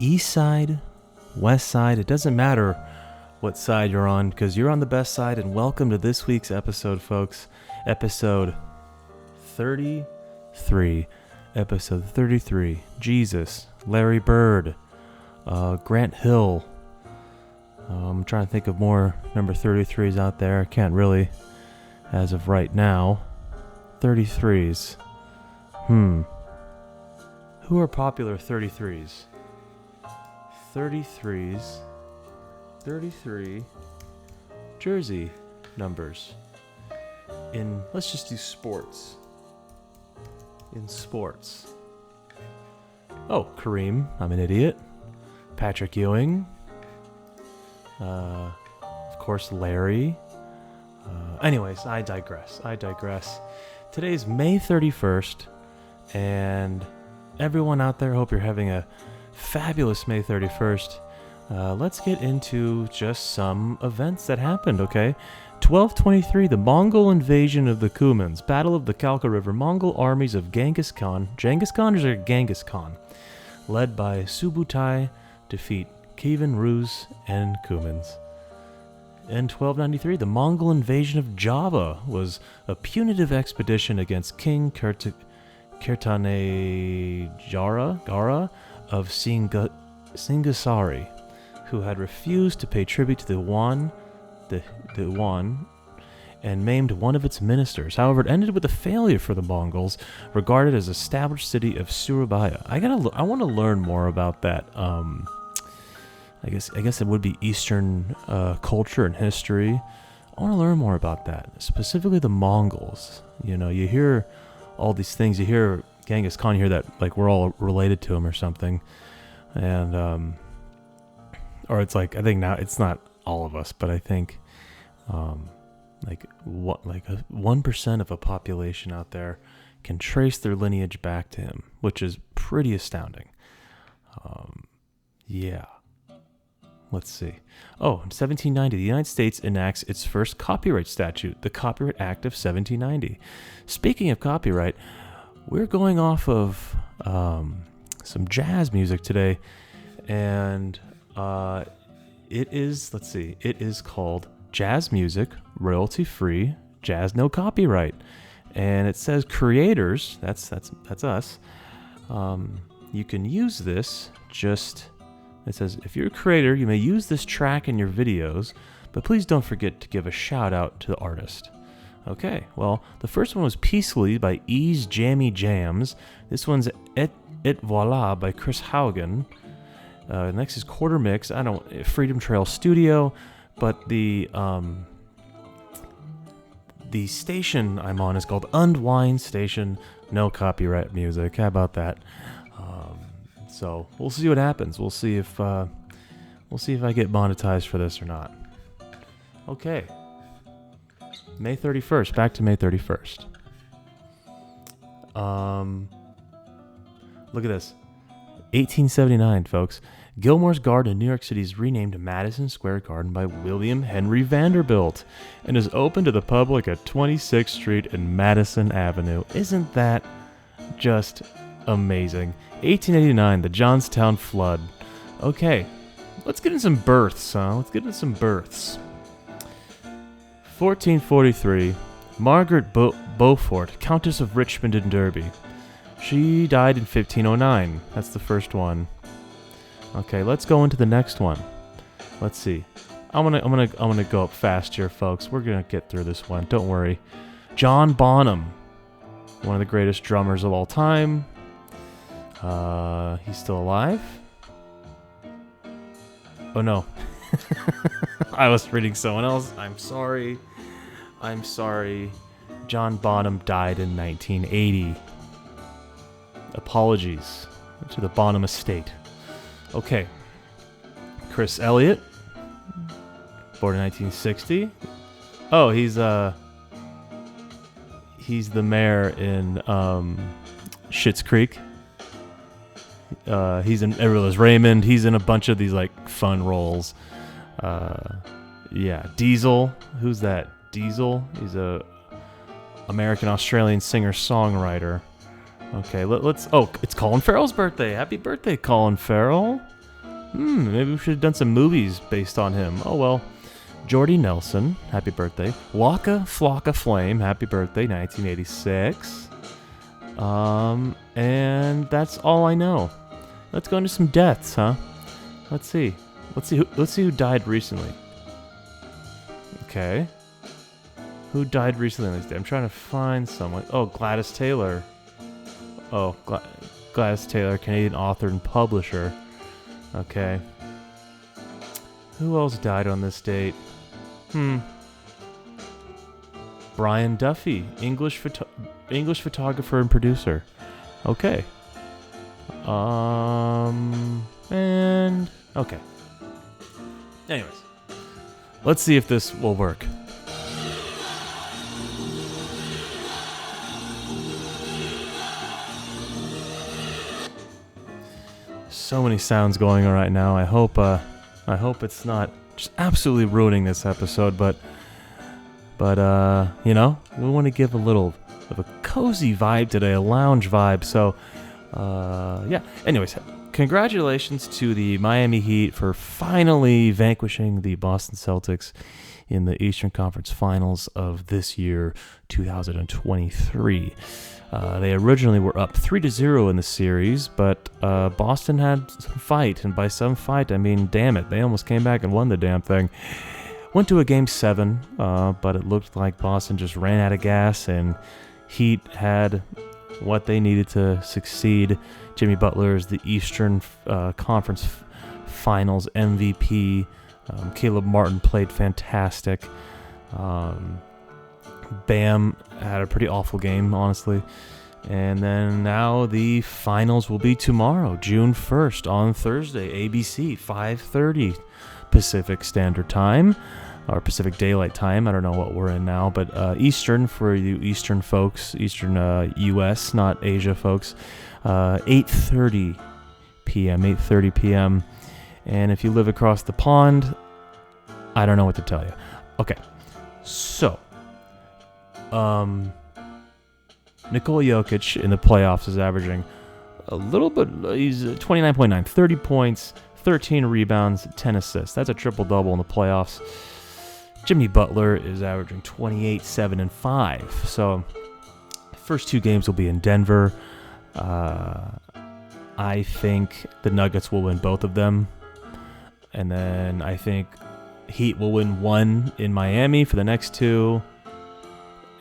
east side, west side, it doesn't matter what side you're on, because you're on the best side. And welcome to this week's episode, folks. Episode 33. Episode 33. Jesus, Larry Bird, Grant Hill. I'm trying to think of more number 33s out there. I can't really, as of right now. 33s. Who are popular 33s? 33 jersey numbers. Let's just do sports. In sports. Oh, Kareem, I'm an idiot. Patrick Ewing. Of course, Larry. Anyways, I digress. Today's May 31st, and everyone out there, hope you're having a fabulous May 31st. Let's get into just some events that happened, okay? 1223, the Mongol invasion of the Cumans, Battle of the Khalkha River, Mongol armies of Genghis Khan, led by Subutai, defeat Kievan Rus and Cumans. In 1293, the Mongol invasion of Java was a punitive expedition against King Kirtanejara of Singasari, who had refused to pay tribute to the Yuan, and maimed one of its ministers. However, it ended with a failure for the Mongols, regarded as established city of Surabaya. I want to learn more about that. I guess it would be Eastern culture and history. I want to learn more about that, specifically the Mongols. You know, you hear all these things. You hear Genghis Khan. You hear that like we're all related to him or something, and or it's like I think now it's not all of us, but I think like 1% of a population out there can trace their lineage back to him, which is pretty astounding. Yeah. Let's see. Oh, in 1790, the United States enacts its first copyright statute, the Copyright Act of 1790. Speaking of copyright, we're going off of some jazz music today, and it is called Jazz Music, Royalty Free, Jazz No Copyright. And it says creators, that's us, you can use this It says, if you're a creator, you may use this track in your videos, but please don't forget to give a shout out to the artist. Okay, well, the first one was Peacefully by Ease Jammy Jams. This one's Et Voila by Chris Haugen. Next is Quarter Mix, Freedom Trail Studio, but the station I'm on is called Unwind Station, no copyright music. How about that? So we'll see what happens. We'll see if I get monetized for this or not. Okay. May 31st. Back to May 31st. Look at this. 1879, folks. Gilmore's Garden in New York City is renamed Madison Square Garden by William Henry Vanderbilt and is open to the public at 26th Street and Madison Avenue. Isn't that just amazing? 1889, the Johnstown Flood. Okay, let's get in some births, huh? 1443, Margaret Beaufort, Countess of Richmond and Derby. She died in 1509. That's the first one. Okay, let's go into the next one. Let's see. I'm gonna go up fast here, folks. We're gonna get through this one. Don't worry. John Bonham, one of the greatest drummers of all time. He's still alive? Oh no. I was reading someone else. I'm sorry. John Bonham died in 1980. Apologies to the Bonham estate. Okay. Chris Elliott, born in 1960. Oh, he's the mayor in Schitt's Creek. He's in Everyone's Raymond. He's in a bunch of these like fun roles. Yeah, Diesel. Who's that? Diesel. He's a American-Australian singer-songwriter. Okay, let's. Oh, it's Colin Farrell's birthday. Happy birthday, Colin Farrell. Maybe we should have done some movies based on him. Oh well. Jordy Nelson, happy birthday. Waka Flocka Flame, happy birthday, 1986. And that's all I know. Let's go into some deaths, huh? Let's see who died recently. Okay. Who died recently on this day? I'm trying to find someone. Oh, Gladys Taylor. Oh, Gladys Taylor, Canadian author and publisher. Okay. Who else died on this date? Brian Duffy, English photographer and producer. Okay. And okay. Anyways, let's see if this will work. So many sounds going on right now. I hope it's not just absolutely ruining this episode, but you know, we want to give a little of a cozy vibe today, a lounge vibe. So yeah. Anyways, congratulations to the Miami Heat for finally vanquishing the Boston Celtics in the Eastern Conference Finals of this year, 2023. They originally were up 3-0 in the series, but Boston had some fight, and by some fight, I mean, damn it, they almost came back and won the damn thing. Went to a Game 7, but it looked like Boston just ran out of gas, and Heat had what they needed to succeed. Jimmy Butler is the Eastern Conference Finals MVP. Caleb Martin played fantastic. Bam had a pretty awful game, honestly. And then now the finals will be tomorrow, June 1st, on Thursday, ABC, 5:30 Pacific Standard Time, or Pacific Daylight Time. I don't know what we're in now, but Eastern for you Eastern folks, Eastern U.S., not Asia folks, 8:30 p.m. And if you live across the pond, I don't know what to tell you. Okay, so Nikola Jokic in the playoffs is averaging a little bit. He's 29.9, 30 points, 13 rebounds, 10 assists. That's a triple-double in the playoffs. Jimmy Butler is averaging 28, 7, and 5. So first two games will be in Denver. I think the Nuggets will win both of them. And then I think Heat will win one in Miami for the next two.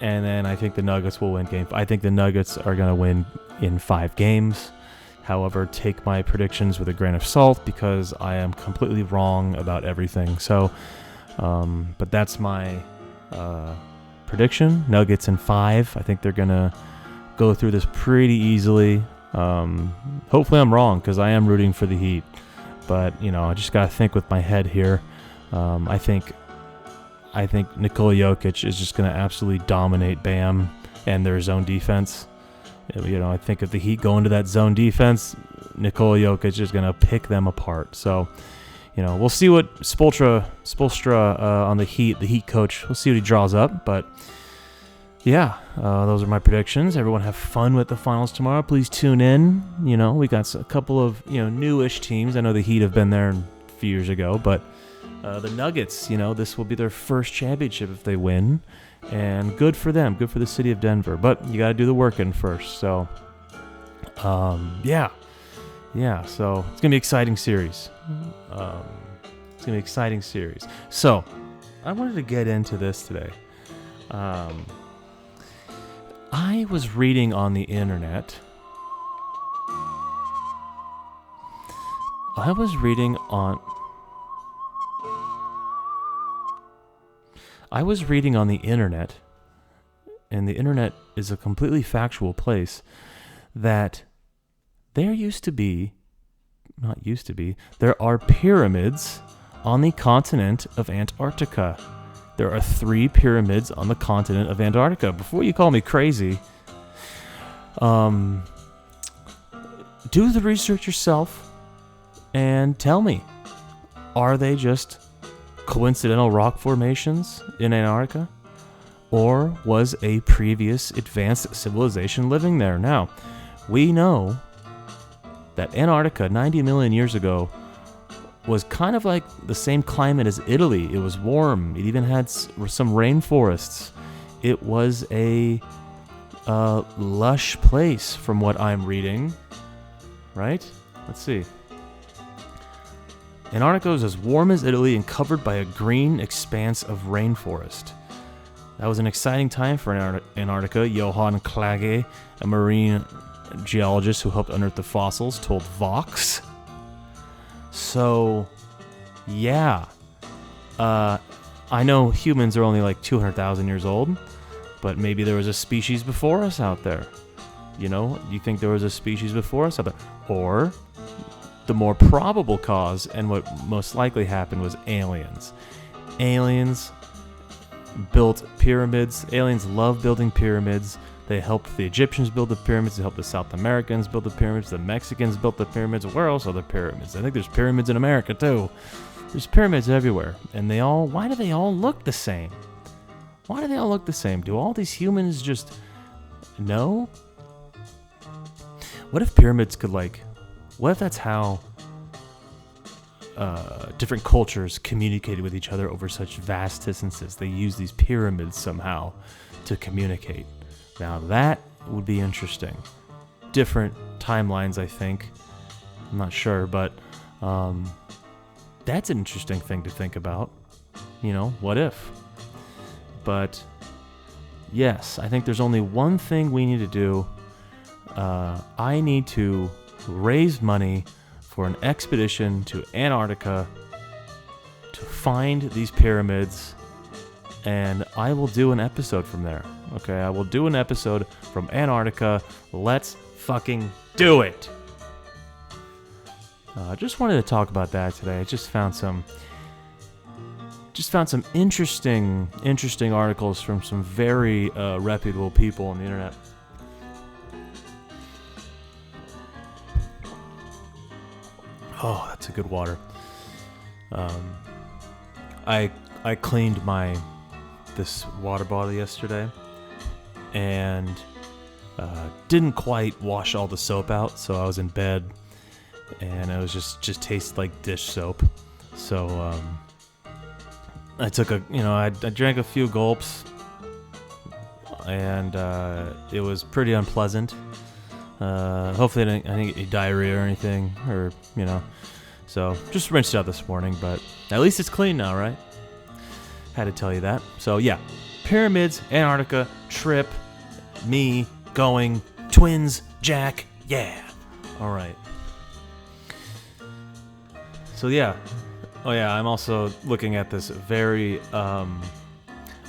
And then I think the Nuggets will win game. I think the Nuggets are going to win in 5 games. However, take my predictions with a grain of salt because I am completely wrong about everything. So, but that's my prediction. Nuggets in 5. I think they're going to go through this pretty easily. Hopefully I'm wrong because I am rooting for the Heat. But, you know, I just got to think with my head here. I think Nikola Jokic is just going to absolutely dominate Bam and their zone defense. You know, I think if the Heat go into that zone defense, Nikola Jokic is going to pick them apart. So, you know, we'll see what Spoelstra on the Heat coach, we'll see what he draws up. But, yeah, those are my predictions. Everyone have fun with the finals tomorrow. Please tune in. You know, we got a couple of, you know, newish teams. I know the Heat have been there a few years ago, but the Nuggets, you know, this will be their first championship if they win, and good for them, good for the city of Denver. But you got to do the work in first. So, yeah. So it's gonna be an exciting series. So I wanted to get into this today. I was reading on the internet. And the internet is a completely factual place, that there are pyramids on the continent of Antarctica. There are 3 pyramids on the continent of Antarctica. Before you call me crazy, do the research yourself and tell me, are they just coincidental rock formations in Antarctica, or was a previous advanced civilization living there? Now, we know that Antarctica 90 million years ago was kind of like the same climate as Italy. It was warm. It even had some rainforests. It was a lush place from what I'm reading. Right? Let's see. Antarctica is as warm as Italy and covered by a green expanse of rainforest. That was an exciting time for Antarctica. Johann Klage, a marine geologist who helped unearth the fossils, told Vox. So, yeah. I know humans are only like 200,000 years old, but maybe there was a species before us out there. You know, you think there was a species before us out there? Or the more probable cause, and what most likely happened, was aliens. Aliens built pyramids. Aliens love building pyramids. They helped the Egyptians build the pyramids. They helped the South Americans build the pyramids. The Mexicans built the pyramids. Where else are there pyramids? I think there's pyramids in America too. There's pyramids everywhere. And why do they all look the same? Why do they all look the same? Do all these humans just know? What if pyramids could what if that's how different cultures communicated with each other over such vast distances? They use these pyramids somehow to communicate. Now that would be interesting. Different timelines, I think. I'm not sure, but that's an interesting thing to think about. You know, what if? But yes, I think there's only one thing we need to do. I need to raise money for an expedition to Antarctica to find these pyramids, and I will do an episode from there. Okay, I will do an episode from Antarctica. Let's fucking do it. I just wanted to talk about that today. I just found some interesting articles from some very reputable people on the internet. Oh, that's a good water. I cleaned this water bottle yesterday, and didn't quite wash all the soap out, so I was in bed, and it was just tasted like dish soap. So I took I drank a few gulps, and it was pretty unpleasant. Hopefully I didn't get diarrhea or anything, or so just rinsed it out this morning, but at least it's clean now, right? Had to tell you that. So yeah, pyramids, Antarctica, trip, me going, twins, Jack, yeah. All right. So yeah. Oh yeah, I'm also looking at this very,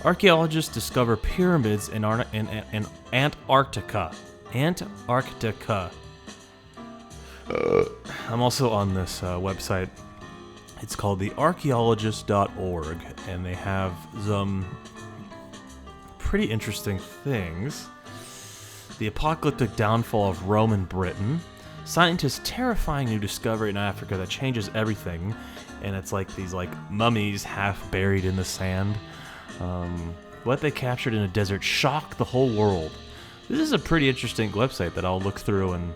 archaeologists discover pyramids in Antarctica. Antarctica. I'm also on this website. It's called thearchaeologist.org, and they have some pretty interesting things. The apocalyptic downfall of Rome and Britain. Scientists' terrifying new discovery in Africa that changes everything, and it's like these mummies half buried in the sand. What they captured in a desert shocked the whole world. This is a pretty interesting website that I'll look through and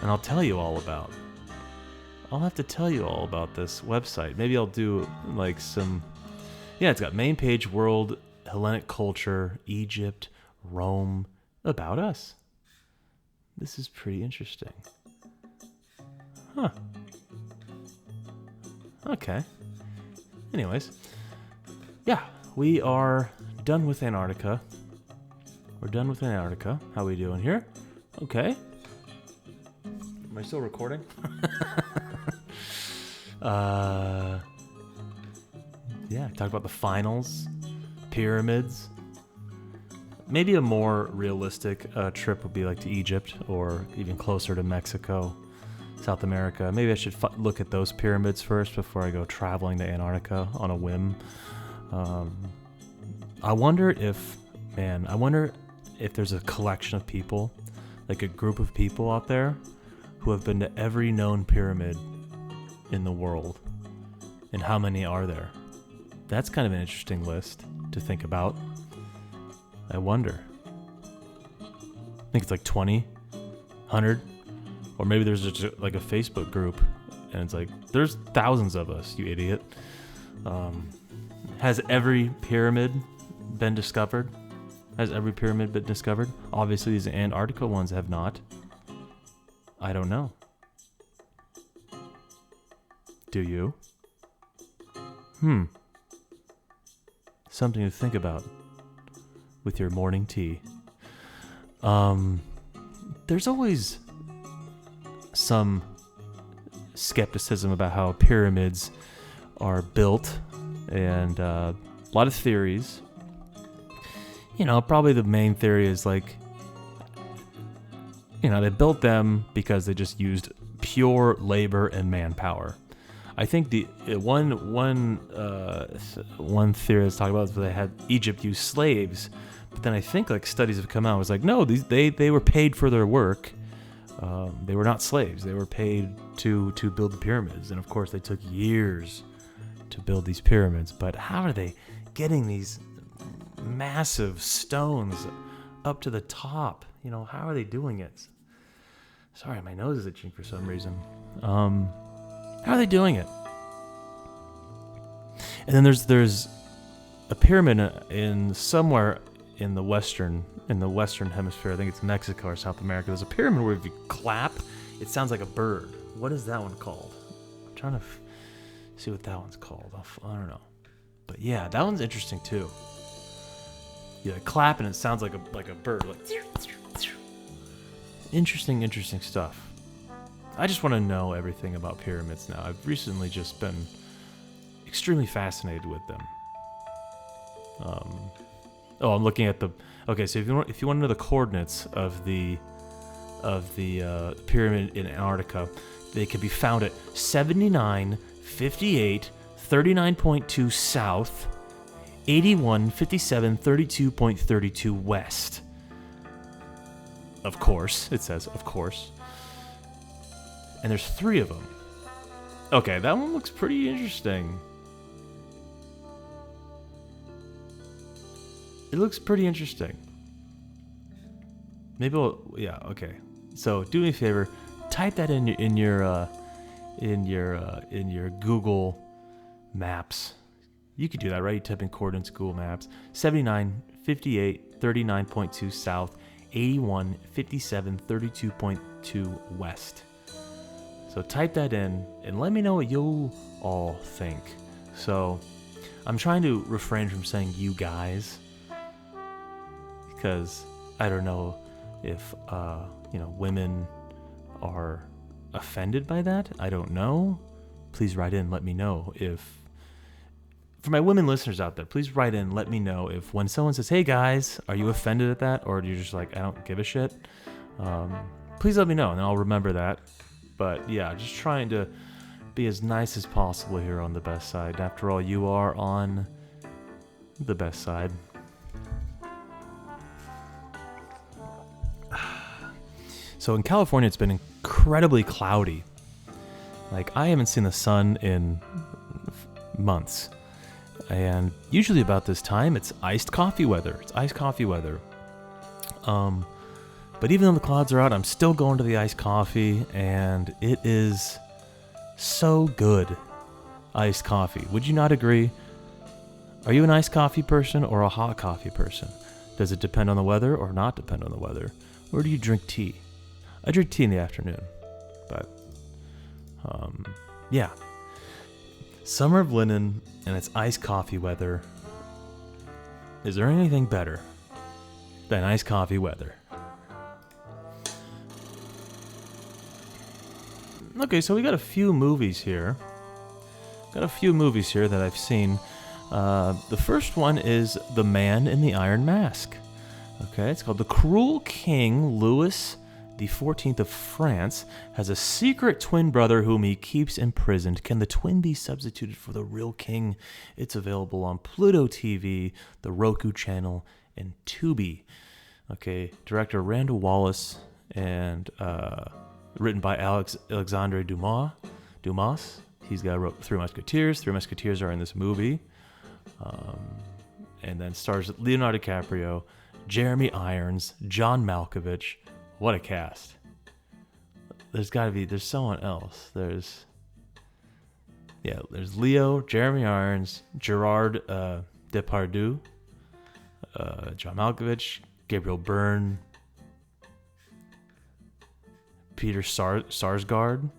I'll tell you all about. I'll have to tell you all about this website. Maybe I'll do some... Yeah, it's got main page, world, Hellenic culture, Egypt, Rome, about us. This is pretty interesting. Huh. Okay. Anyways. Yeah, we are done with Antarctica. We're done with Antarctica. How we doing here? Okay. Am I still recording? Yeah, talk about the finals, pyramids. Maybe a more realistic trip would be to Egypt, or even closer to Mexico, South America. Maybe I should look at those pyramids first before I go traveling to Antarctica on a whim. I wonder if there's a collection of people, a group of people out there who have been to every known pyramid in the world. And how many are there? That's kind of an interesting list to think about. I wonder. I think it's 20, 100, or maybe there's just a Facebook group And it's like, there's thousands of us, you idiot. Has every pyramid been discovered? Has every pyramid been discovered? Obviously, these Antarctica ones have not. I don't know. Do you? Something to think about with your morning tea. There's always some skepticism about how pyramids are built, and a lot of theories. Probably the main theory is like, they built them because they just used pure labor and manpower. I think the one theory that's talking about is that they had Egypt use slaves, but then I think like studies have come out. It was like, no, they were paid for their work. They were not slaves. They were paid to build the pyramids, and of course they took years to build these pyramids. But how are they getting these massive stones up to the top? How are they doing it? Sorry, my nose is itching for some reason. How are they doing it? And then there's a pyramid in somewhere in the western hemisphere. I think it's Mexico or South America. There's a pyramid where if you clap, it sounds like a bird. What is that one called? I'm trying to see what that one's called. I don't know. But yeah, that one's interesting too. Yeah, clap and it sounds like a bird. Like interesting stuff. I just want to know everything about pyramids now. I've recently just been extremely fascinated with them. I'm looking at the. Okay, so if you want to know the coordinates of the pyramid in Antarctica, they can be found at 79, 58, 39.2 south, 81, 57, 32.32 west. Of course, it says, of course. And there's 3 of them. Okay, that one looks pretty interesting. It looks pretty interesting. Maybe okay. So do me a favor, type that in your Google Maps. You could do that, right? You type in coordinates, Google Maps. 79, 58, 39.2 south, 81, 57, 32.2 west. So type that in and let me know what you all think. So I'm trying to refrain from saying you guys, because I don't know if women are offended by that. I don't know. Please write in, let me know. If for my women listeners out there, please write in, let me know if when someone says, "Hey guys," are you offended at that, or are you just like, I don't give a shit? Please let me know and I'll remember that. But yeah, just trying to be as nice as possible here on the best side. After all, you are on the best side. So in California, it's been incredibly cloudy. Like, I haven't seen the sun in months. And usually about this time, it's iced coffee weather. But even though the clouds are out, I'm still going to the iced coffee, and it is so good. Iced coffee. Would you not agree? Are you an iced coffee person or a hot coffee person? Does it depend on the weather or not depend on the weather? Or do you drink tea? I drink tea in the afternoon. But, yeah. Summer of linen and it's iced coffee weather. Is there anything better than iced coffee weather? Okay, so we got a few movies here. That I've seen. The first one is The Man in the Iron Mask. Okay, it's called The Cruel King Louis XIV of France has a secret twin brother whom he keeps imprisoned. Can the twin be substituted for the real king? It's available on Pluto TV, the Roku channel, and Tubi. Okay, director Randall Wallace and written by Alexandre Dumas. He's wrote Three Musketeers. Three Musketeers are in this movie. And then stars Leonardo DiCaprio, Jeremy Irons, John Malkovich. What a cast. There's someone else. There's Yeah, there's Leo, Jeremy Irons, Gerard Depardieu, John Malkovich, Gabriel Byrne, Peter Sarsgaard.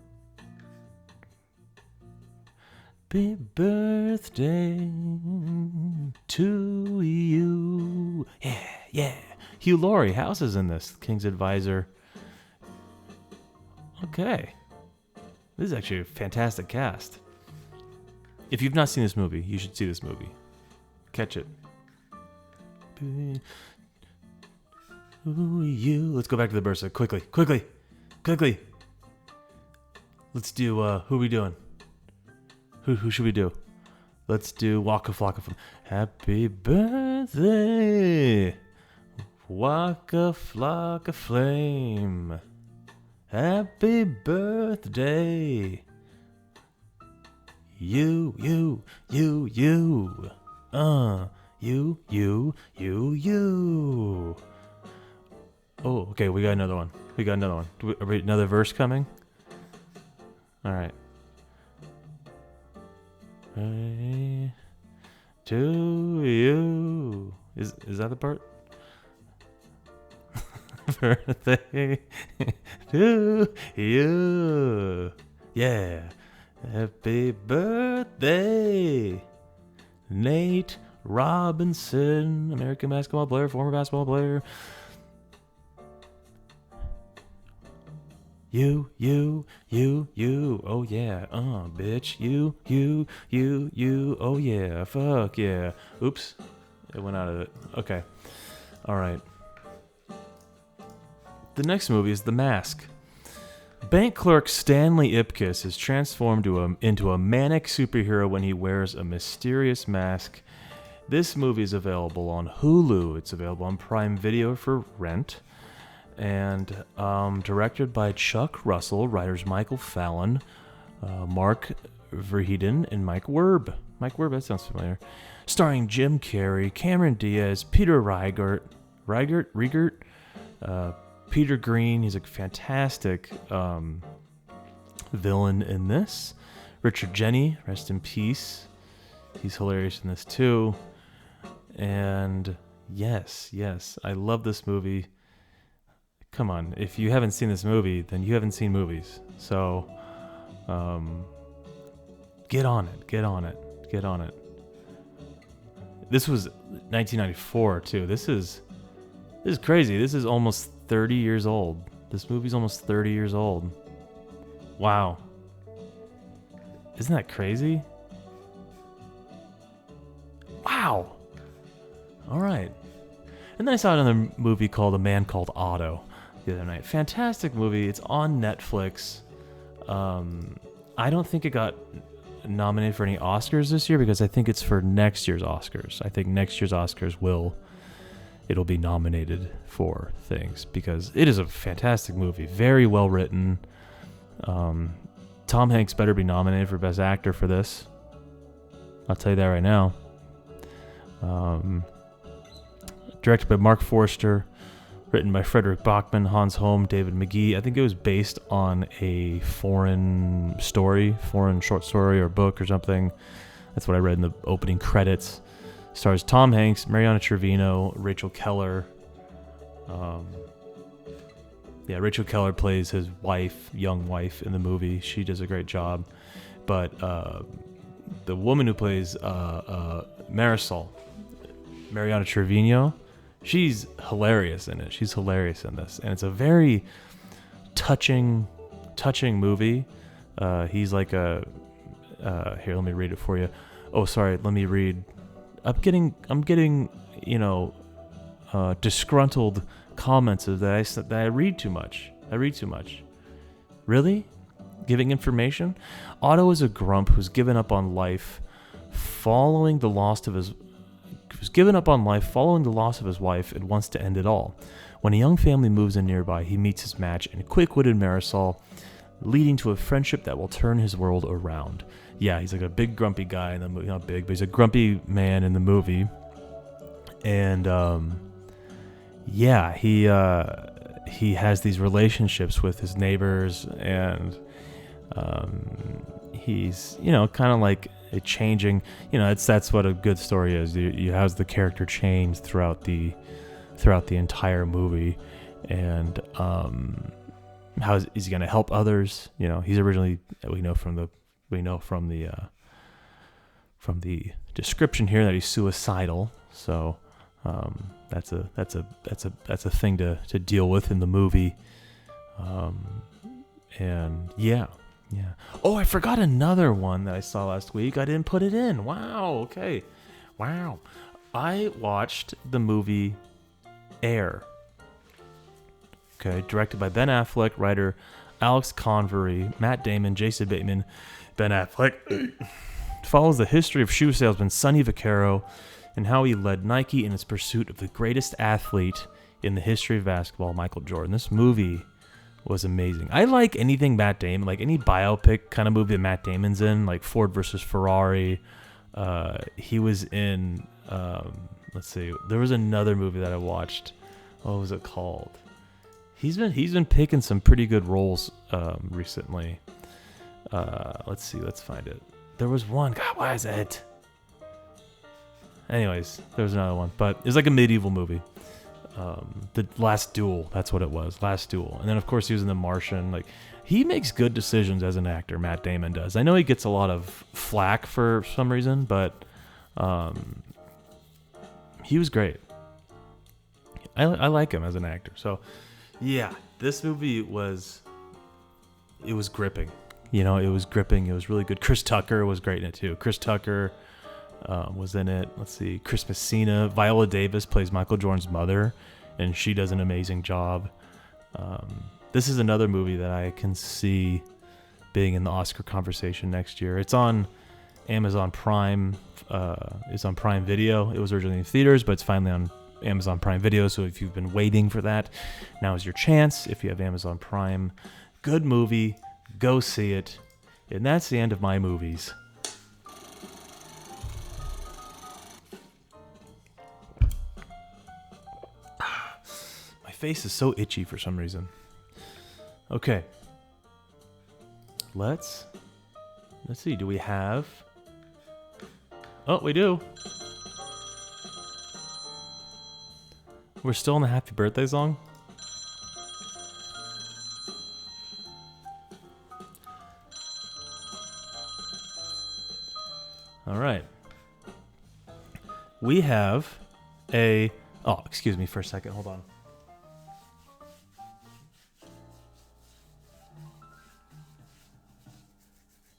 Happy birthday to you. Yeah, yeah. Hugh Laurie, House is in this. King's Advisor. Okay. This is actually a fantastic cast. If you've not seen this movie, you should see this movie. Catch it. Ooh, you. Let's go back to the Bursa. Quickly. Let's do, who are we doing? Who should we do? Let's do Waka Flocka. Happy birthday, Waka Flocka Flame. Happy birthday. You. You. Oh, okay, we got another one. Are we another verse coming? All right. To you. Is that the part? Birthday to you. Yeah. Happy birthday, Nate Robinson, American basketball player, former basketball player. You. Oh yeah. Bitch. You. Oh yeah. Fuck yeah. Oops. It went out of it. Okay. All right. The next movie is The Mask. Bank clerk Stanley Ipkiss is transformed into a manic superhero when he wears a mysterious mask. This movie is available on Hulu. It's available on Prime Video for rent. And directed by Chuck Russell, writers Michael Fallon, Mark Verheiden, and Mike Werb. Mike Werb, that sounds familiar. Starring Jim Carrey, Cameron Diaz, Peter Riegert, Peter Green. He's a fantastic villain in this. Richard Jeni, rest in peace. He's hilarious in this too. And yes, I love this movie. Come on, if you haven't seen this movie, then you haven't seen movies. So, get on it. This was 1994 too. This is crazy. This is almost 30 years old. This movie's almost 30 years old. Wow. Isn't that crazy? Wow. All right. And then I saw another movie called A Man Called Otto the other night. Fantastic movie. It's on Netflix. I don't think it got nominated for any Oscars this year because I think it's for next year's Oscars. I think next year's Oscars it'll be nominated for things because it is a fantastic movie. Very well written. Tom Hanks better be nominated for Best Actor for this. I'll tell you that right now. Directed by Mark Forster, written by Frederick Bachman, Hans Holm, David McGee. I think it was based on a foreign short story or book or something. That's what I read in the opening credits. Stars Tom Hanks, Mariana Trevino, Rachel Keller. Rachel Keller plays his young wife in the movie. She does a great job. But the woman who plays Marisol, Mariana Trevino, she's hilarious in it. She's hilarious in this. And it's a very touching movie. He's like here, let me read it for you. Oh, sorry, let me read. I'm getting, disgruntled comments of that I read too much. Really? Giving information? Otto is a grump who's given up on life following the loss of his wife and wants to end it all. When a young family moves in nearby, he meets his match in quick-witted Marisol, leading to a friendship that will turn his world around. Yeah, he's like a big grumpy guy in the movie. Not big, but he's a grumpy man in the movie. And he has these relationships with his neighbors, and he's, you know, kind of like a changing, you know, that's what a good story is. You have the character change throughout the entire movie, and how is he going to help others? You know, he's originally, we know from the description here that he's suicidal. So that's a thing to deal with in the movie. And yeah. Oh, I forgot another one that I saw last week. I didn't put it in. Wow. Okay. Wow. I watched the movie Air. Okay, directed by Ben Affleck, writer Alex Convery, Matt Damon, Jason Bateman. Ben Affleck follows the history of shoe salesman Sonny Vaccaro and how he led Nike in its pursuit of the greatest athlete in the history of basketball, Michael Jordan. This movie was amazing. I like anything Matt Damon, like any biopic kind of movie that Matt Damon's in, like Ford versus Ferrari. He was in, let's see, there was another movie that I watched. What was it called? He's been picking some pretty good roles recently. Let's see, let's find it. There was one. God, why is it? Anyways, there was another one, but it was like a medieval movie. The Last Duel, that's what it was. Last Duel. And then of course he was in The Martian. Like, he makes good decisions as an actor, Matt Damon does. I know he gets a lot of flack for some reason, but he was great. I like him as an actor. So yeah, this movie was gripping. You know, it was gripping. It was really good. Chris Tucker was great in it too. Chris Tucker was in it. Let's see. Chris Messina. Viola Davis plays Michael Jordan's mother, and she does an amazing job. This is another movie that I can see being in the Oscar conversation next year. It's on Amazon Prime. It's on Prime Video. It was originally in theaters, but it's finally on Amazon Prime Video. So if you've been waiting for that, now is your chance. If you have Amazon Prime, good movie. Go see it. And that's the end of my movies. My face is so itchy for some reason. Okay. Let's see. Do we have... Oh, we do. We're still in the happy birthday song? All right. We have a... Oh, excuse me for a second. Hold on.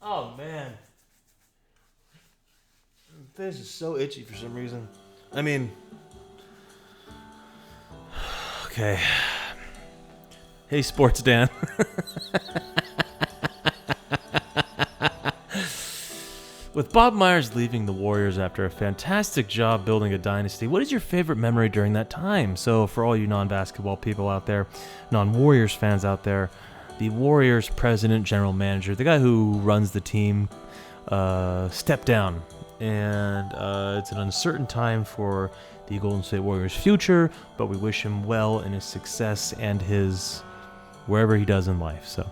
Oh, man. This is so itchy for some reason. I mean... Okay. Hey, Sports Dan. With Bob Myers leaving the Warriors after a fantastic job building a dynasty, what is your favorite memory during that time? So for all you non-basketball people out there, non-Warriors fans out there, the Warriors president, general manager, the guy who runs the team, stepped down. And it's an uncertain time for the Golden State Warriors' future, but we wish him well in his success and his wherever he does in life. So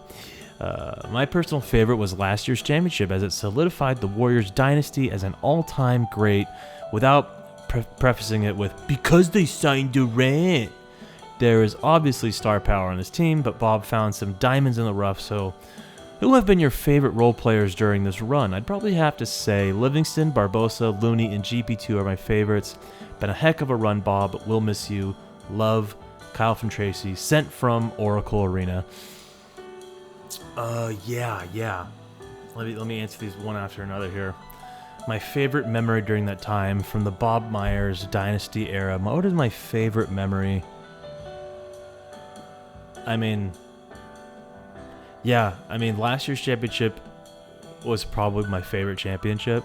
my personal favorite was last year's championship, as it solidified the Warriors' dynasty as an all-time great without prefacing it with, because they signed Durant. There is obviously star power on this team, but Bob found some diamonds in the rough. So who have been your favorite role players during this run? I'd probably have to say Livingston, Barbosa, Looney, and GP2 are my favorites. Been a heck of a run, Bob, but we'll miss you. Love, Kyle from Tracy, sent from Oracle Arena. Yeah. Let me answer these one after another here. My favorite memory during that time from the Bob Myers dynasty era. What is my favorite memory? I mean, last year's championship was probably my favorite championship.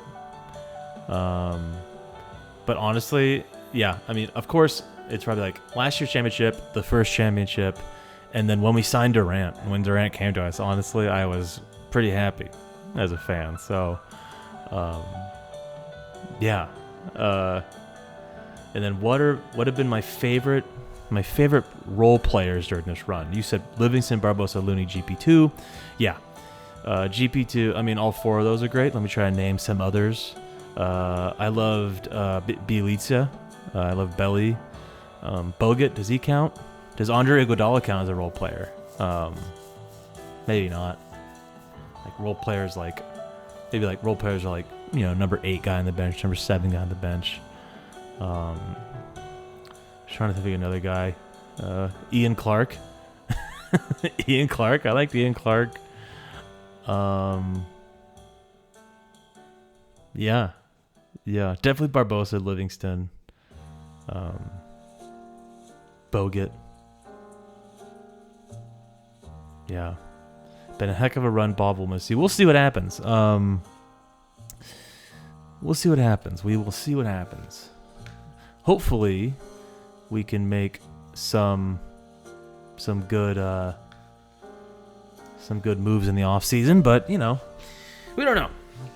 But honestly, yeah, of course, it's probably like last year's championship, the first championship, and then when we signed Durant, when Durant came to us, honestly, I was pretty happy as a fan. So, yeah. And then what have been my favorite role players during this run? You said Livingston, Barbosa, Looney, GP2. Yeah. GP2, I mean, all four of those are great. Let me try and name some others. I loved Bielitsa. I love Belly. Bogut, does he count? Does Andre Iguodala count as a role player? Maybe not. Like role players, maybe role players are like, number 8 guy on the bench, number 7 guy on the bench. Trying to think of another guy. Ian Clark. Ian Clark. I like Ian Clark. Yeah. Definitely Barbosa, Livingston. Bogut. Yeah. Been a heck of a run. Bob will miss you. We'll see what happens. We will see what happens. Hopefully, we can make some good moves in the off season. But we don't know.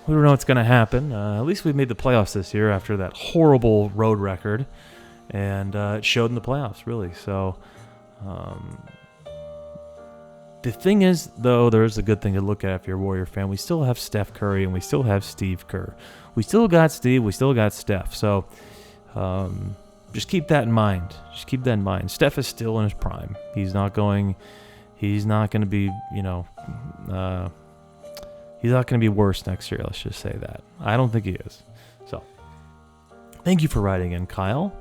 We don't know what's gonna happen. At least we made the playoffs this year after that horrible road record, and it showed in the playoffs really. So. The thing is, though, there is a good thing to look at if you're a Warrior fan. We still have Steph Curry, and we still have Steve Kerr. We still got Steve. We still got Steph. So just keep that in mind. Steph is still in his prime. He's not going to be, he's not going to be worse next year. Let's just say that. I don't think he is. So thank you for writing in, Kyle.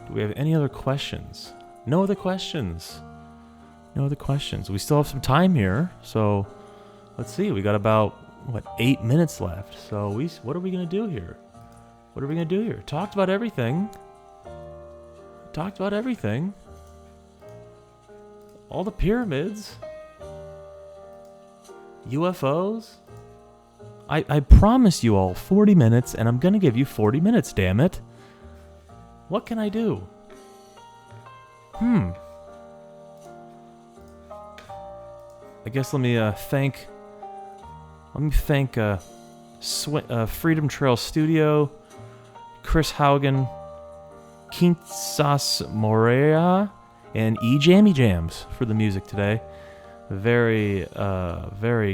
Do we have any other questions? No other questions. We still have some time here, so let's see. We got about 8 minutes left. So what are we gonna do here? Talked about everything. All the pyramids. UFOs. I promise you all 40 minutes, and I'm gonna give you 40 minutes. Damn it! What can I do? I guess let me thank Freedom Trail Studio, Chris Haugen, Quintas Morea, and Jammy Jams for the music today. Very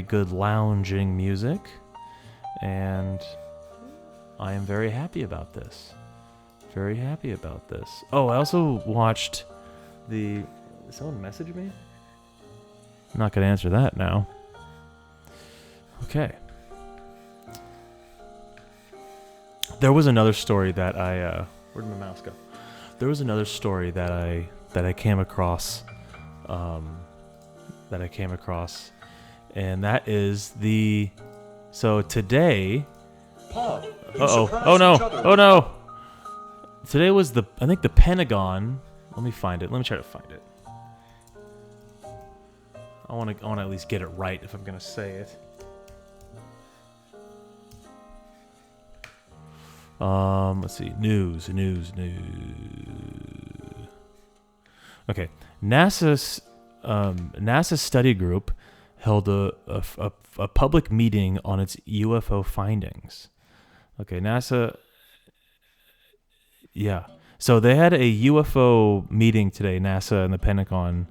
good lounging music, and I am very happy about this. Oh, I also watched Did someone message me? I'm not going to answer that now. Okay. There was another story that where did my mouse go? There was another story that I came across. And that is so today. Paul, Oh no! Today was the Pentagon. Let me find it. Let me try to find it. I want to at least get it right if I'm going to say it. Let's see. News. Okay. NASA's study group held a public meeting on its UFO findings. Okay, NASA. Yeah. So they had a UFO meeting today. NASA and the Pentagon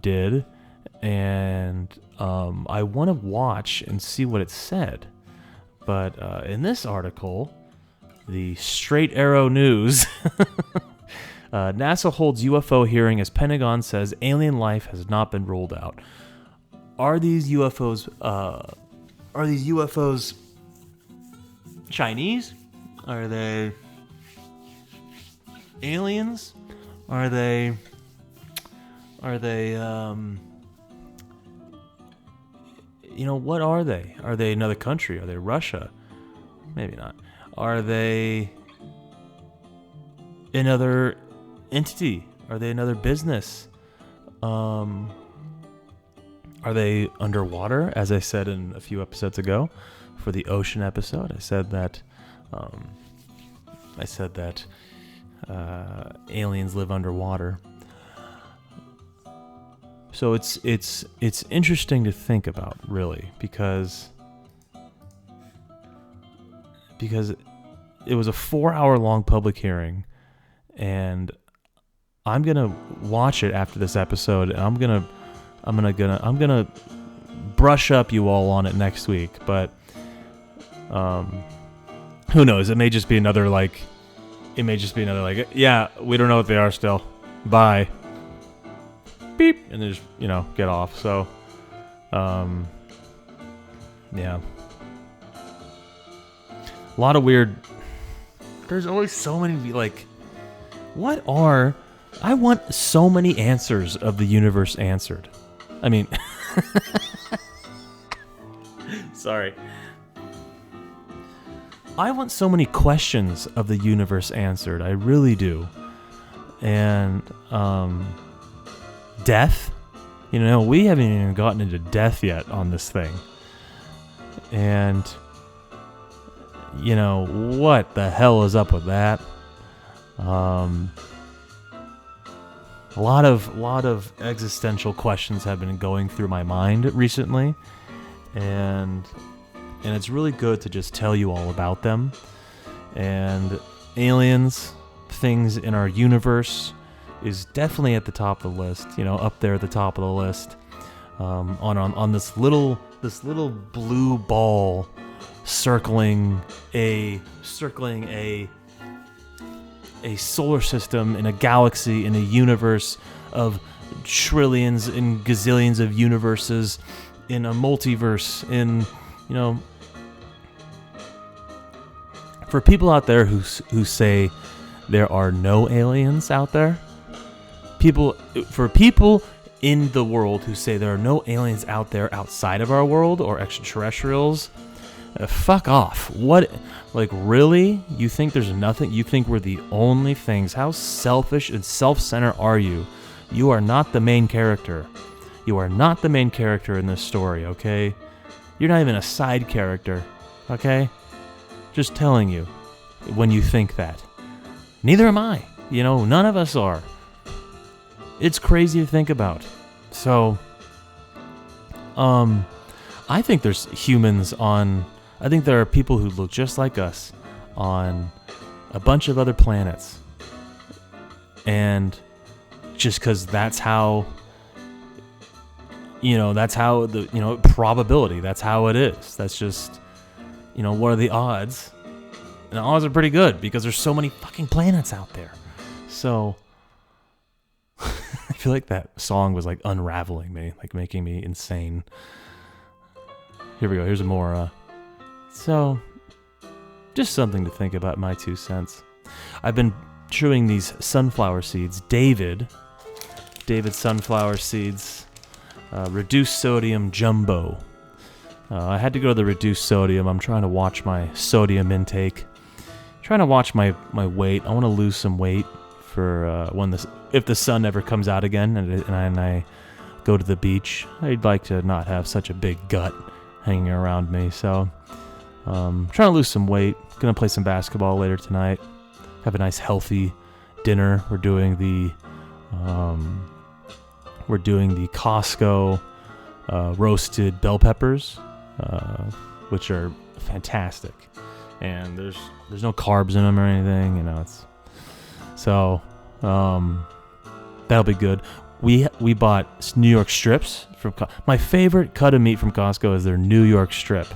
did. And I want to watch and see what it said. But in this article, the Straight Arrow News, NASA holds UFO hearing as Pentagon says alien life has not been ruled out. Are these UFOs Chinese? Are they aliens? Are they what are they? Are they another country? Are they Russia? Maybe not. Are they another entity? Are they another business? Are they underwater? As I said in a few episodes ago, for the ocean episode, I said that aliens live underwater. So it's interesting to think about, really, because it was a 4-hour-long public hearing, and I'm gonna watch it after this episode, and I'm gonna brush up you all on it next week. But who knows? It may just be another like, yeah, we don't know what they are still. Bye. Beep, and then just get off. So, yeah, a lot of weird. There's always so many like, I want so many answers of the universe answered. I mean, sorry. I want so many questions of the universe answered. I really do. And death, we haven't even gotten into death yet on this thing. And what the hell is up with that? A lot of existential questions have been going through my mind recently, and it's really good to just tell you all about them. And aliens, things in our universe, is definitely at the top of the list. Up there at the top of the list. On this little blue ball circling a solar system, in a galaxy, in a universe of trillions and gazillions of universes, in a multiverse, for people out there who say there are no aliens out there, for people in the world who say there are no aliens out there outside of our world or extraterrestrials, fuck off. What? Like, really? You think there's nothing? You think we're the only things? How selfish and self-centered are you? You are not the main character. You are not the main character in this story, okay? You're not even a side character, okay? Just telling you when you think that. Neither am I. None of us are. It's crazy to think about. So, I think there's humans I think there are people who look just like us on a bunch of other planets. And just because that's how, probability, that's how it is. That's just, what are the odds? And the odds are pretty good because there's so many fucking planets out there. So, I feel like that song was like unraveling me, like making me insane. Here we go. Here's more. So, just something to think about, my 2 cents. I've been chewing these sunflower seeds. David sunflower seeds. Reduced sodium jumbo. I had to go to the reduced sodium. I'm trying to watch my sodium intake. Trying to watch my weight. I want to lose some weight for if the sun ever comes out again and I go to the beach. I'd like to not have such a big gut hanging around me. So, trying to lose some weight. Gonna play some basketball later tonight. Have a nice healthy dinner. We're doing the Costco roasted bell peppers, which are fantastic. And there's no carbs in them or anything. That'll be good. We bought New York strips from my favorite cut of meat from Costco is their New York strip.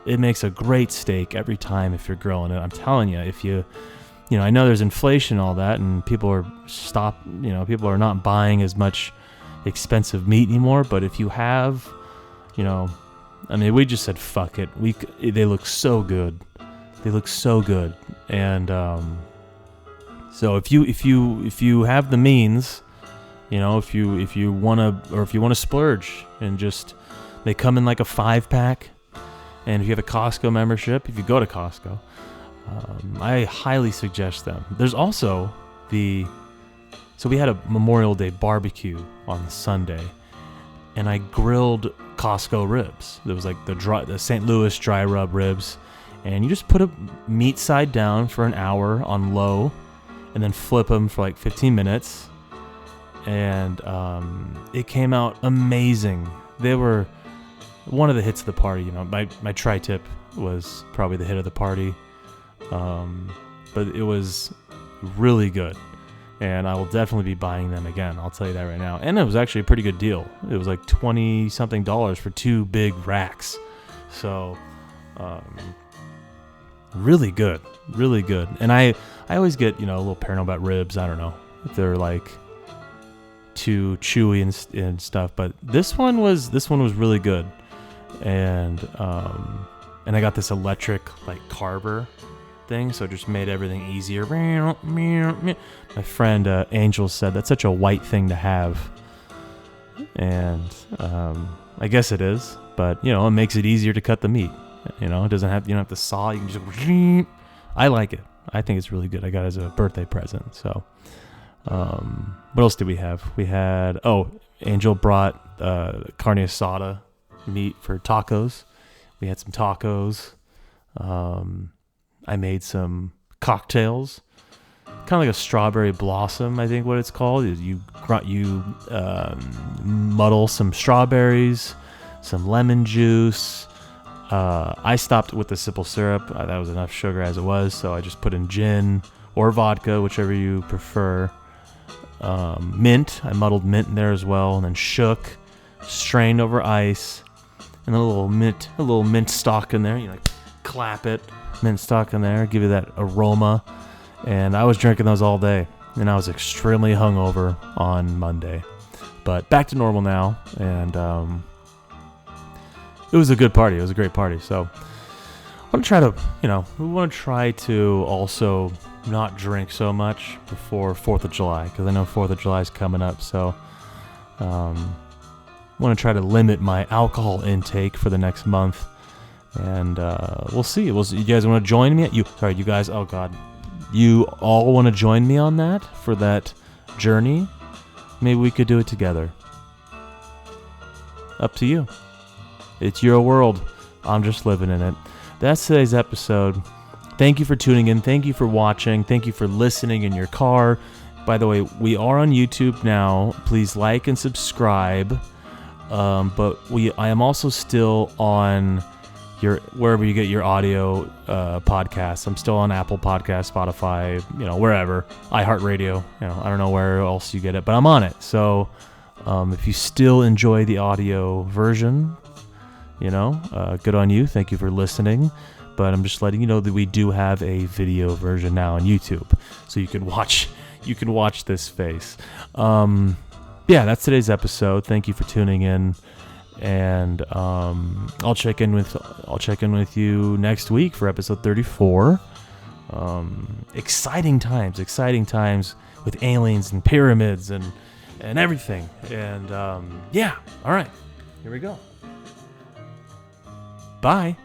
It makes a great steak every time if you're grilling it. I'm telling you, if I know there's inflation and all that, and people are not buying as much expensive meat anymore. But if you have, we just said fuck it. They look so good. And so if you have the means, if you want to splurge and just, they come in like a 5-pack. And if you have a Costco membership, if you go to Costco, I highly suggest them. There's also so we had a Memorial Day barbecue on Sunday, and I grilled Costco ribs. There was like the St. Louis dry rub ribs, and you just put a meat side down for an hour on low, and then flip them for like 15 minutes, and it came out amazing. They were one of the hits of the party. My tri-tip was probably the hit of the party, but it was really good. and I will definitely be buying them again. I'll tell you that right now. And it was actually a pretty good deal. It was like $20-something for 2 big racks. So, really good. And I always get, a little paranoid about ribs. I don't know if they're like too chewy and stuff, but this one was really good. And I got this electric like carver thing, so it just made everything easier. My friend Angel said that's such a white thing to have, and I guess it is, but it makes it easier to cut the meat. It doesn't have, you don't have to saw. You can just. I like it. I think it's really good. I got it as a birthday present. So, what else did we have? We had Angel brought carne asada meat for tacos. We had some tacos. I made some cocktails, kind of like a strawberry blossom, I think what it's called. You muddle some strawberries, some lemon juice. I stopped with the simple syrup. That was enough sugar as it was, so I just put in gin or vodka, whichever you prefer. Mint. I muddled mint in there as well, and then shook, strained over ice, and a little mint stalk in there. Clap it, mint stalk in there, give you that aroma. And I was drinking those all day, and I was extremely hungover on Monday, but back to normal now. And it was a good party. It was a great party. So I want to try to, we want to try to also not drink so much before 4th of July, because I know 4th of July is coming up. So I want to try to limit my alcohol intake for the next month. And we'll see. You guys want to join me? You guys. Oh God, you all want to join me on that for that journey? Maybe we could do it together. Up to you. It's your world. I'm just living in it. That's today's episode. Thank you for tuning in. Thank you for watching. Thank you for listening in your car. By the way, we are on YouTube now. Please like and subscribe. But I am also still on wherever you get your audio podcasts. I'm still on Apple Podcasts, Spotify, wherever, iHeartRadio. I don't know where else you get it, but I'm on it. So if you still enjoy the audio version, good on you. Thank you for listening. But I'm just letting you know that we do have a video version now on YouTube, so you can watch this face. That's today's episode. Thank you for tuning in. And I'll check in with you next week for episode 34. Exciting times with aliens and pyramids and everything. And all right, here we go. Bye.